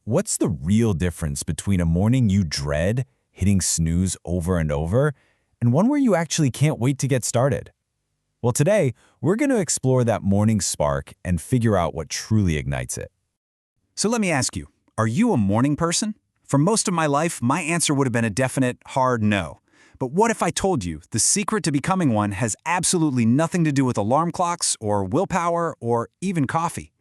What's the real difference between a morning you dread, hitting snooze over and over, and one where you actually can't wait to get started? Well, today, we're going to explore that morning spark and figure out what truly ignites it. So let me ask you, are you a morning person? For most of my life, my answer would have been a definite, hard no. But what if I told you the secret to becoming one has absolutely nothing to do with alarm clocks or willpower or even coffee?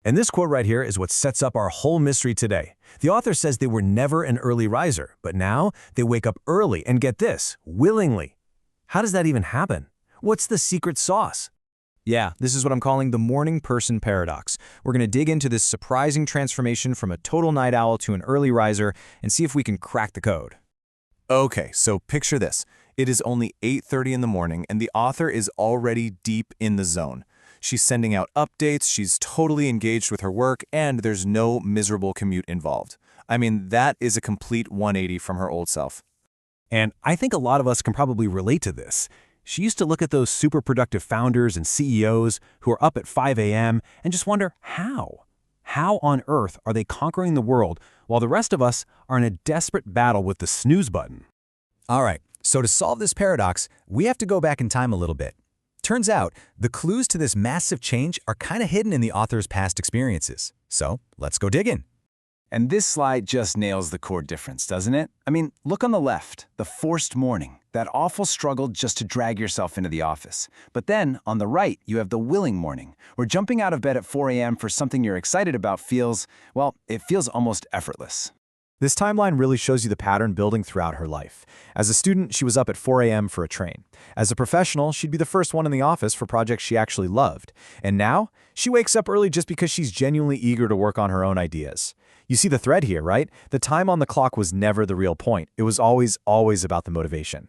And this quote right here is what sets up our whole mystery today. The author says they were never an early riser, but now they wake up early and get this, willingly. How does that even happen? What's the secret sauce? Yeah, this is what I'm calling the morning person paradox. We're going to dig into this surprising transformation from a total night owl to an early riser and see if we can crack the code. Okay, so picture this. It is only 8:30 in the morning and the author is already deep in the zone. She's sending out updates, she's totally engaged with her work, and there's no miserable commute involved. I mean, that is a complete 180 from her old self. And I think a lot of us can probably relate to this. She used to look at those super productive founders and CEOs who are up at 5 a.m. and just wonder how? How on earth are they conquering the world while the rest of us are in a desperate battle with the snooze button? All right, so to solve this paradox, we have to go back in time a little bit. Turns out, the clues to this massive change are kind of hidden in the author's past experiences. So, let's go digging. And this slide just nails the core difference, doesn't it? I mean, look on the left, the forced morning, that awful struggle just to drag yourself into the office. But then, on the right, you have the willing morning, where jumping out of bed at 4 a.m. for something you're excited about feels, well, it feels almost effortless. This timeline really shows you the pattern building throughout her life. As a student, she was up at 4 a.m. for a train. As a professional, she'd be the first one in the office for projects she actually loved. And now, she wakes up early just because she's genuinely eager to work on her own ideas. You see the thread here, right? The time on the clock was never the real point. It was always about the motivation.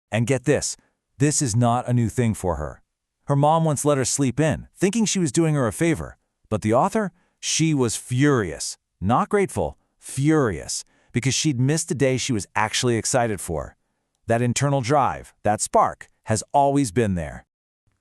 And get this is not a new thing for her. Her mom once let her sleep in, thinking she was doing her a favor. But the author? She was furious. Not grateful, furious, because she'd missed a day she was actually excited for. That internal drive, that spark, has always been there.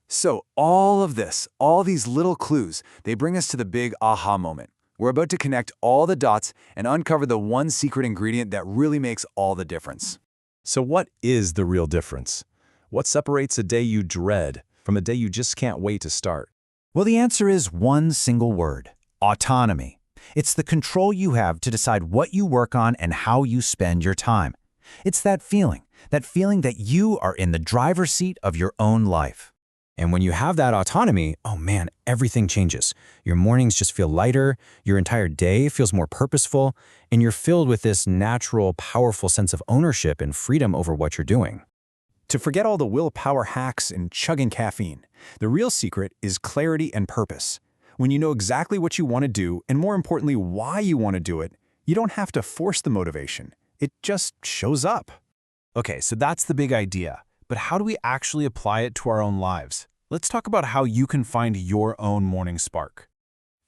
So all of this, all these little clues, they bring us to the big aha moment. We're about to connect all the dots and uncover the one secret ingredient that really makes all the difference. So what is the real difference? What separates a day you dread from a day you just can't wait to start? Well, the answer is one single word: autonomy. It's the control you have to decide what you work on and how you spend your time. It's that feeling that you are in the driver's seat of your own life. And when you have that autonomy, oh man, everything changes. Your mornings just feel lighter, your entire day feels more purposeful, and you're filled with this natural, powerful sense of ownership and freedom over what you're doing. To forget all the willpower hacks and chugging caffeine, the real secret is clarity and purpose. When you know exactly what you want to do, and more importantly, why you want to do it, you don't have to force the motivation. It just shows up. Okay, so that's the big idea. But how do we actually apply it to our own lives? Let's talk about how you can find your own morning spark.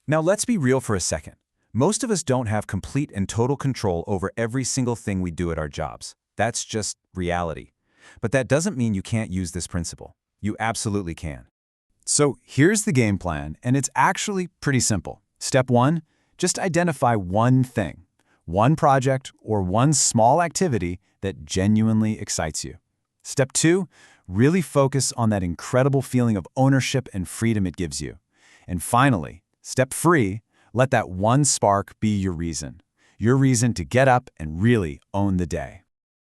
Now let's be real for a second. Most of us don't have complete and total control over every single thing we do at our jobs. That's just reality. But that doesn't mean you can't use this principle. You absolutely can. So here's the game plan, and it's actually pretty simple. Step 1, just identify one thing, one project or one small activity that genuinely excites you. Step 2, really focus on that incredible feeling of ownership and freedom it gives you. And finally, step 3, let that one spark be your reason to get up and really own the day.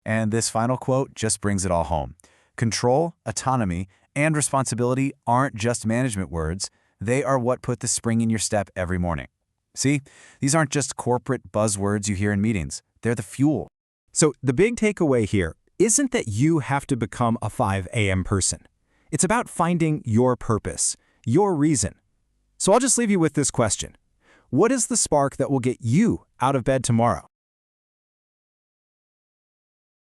And this final quote just brings it all home. Control, autonomy, and responsibility aren't just management words. They are what put the spring in your step every morning. See, these aren't just corporate buzzwords you hear in meetings. They're the fuel. So the big takeaway here isn't that you have to become a 5 a.m. person. It's about finding your purpose, your reason. So I'll just leave you with this question. What is the spark that will get you out of bed tomorrow?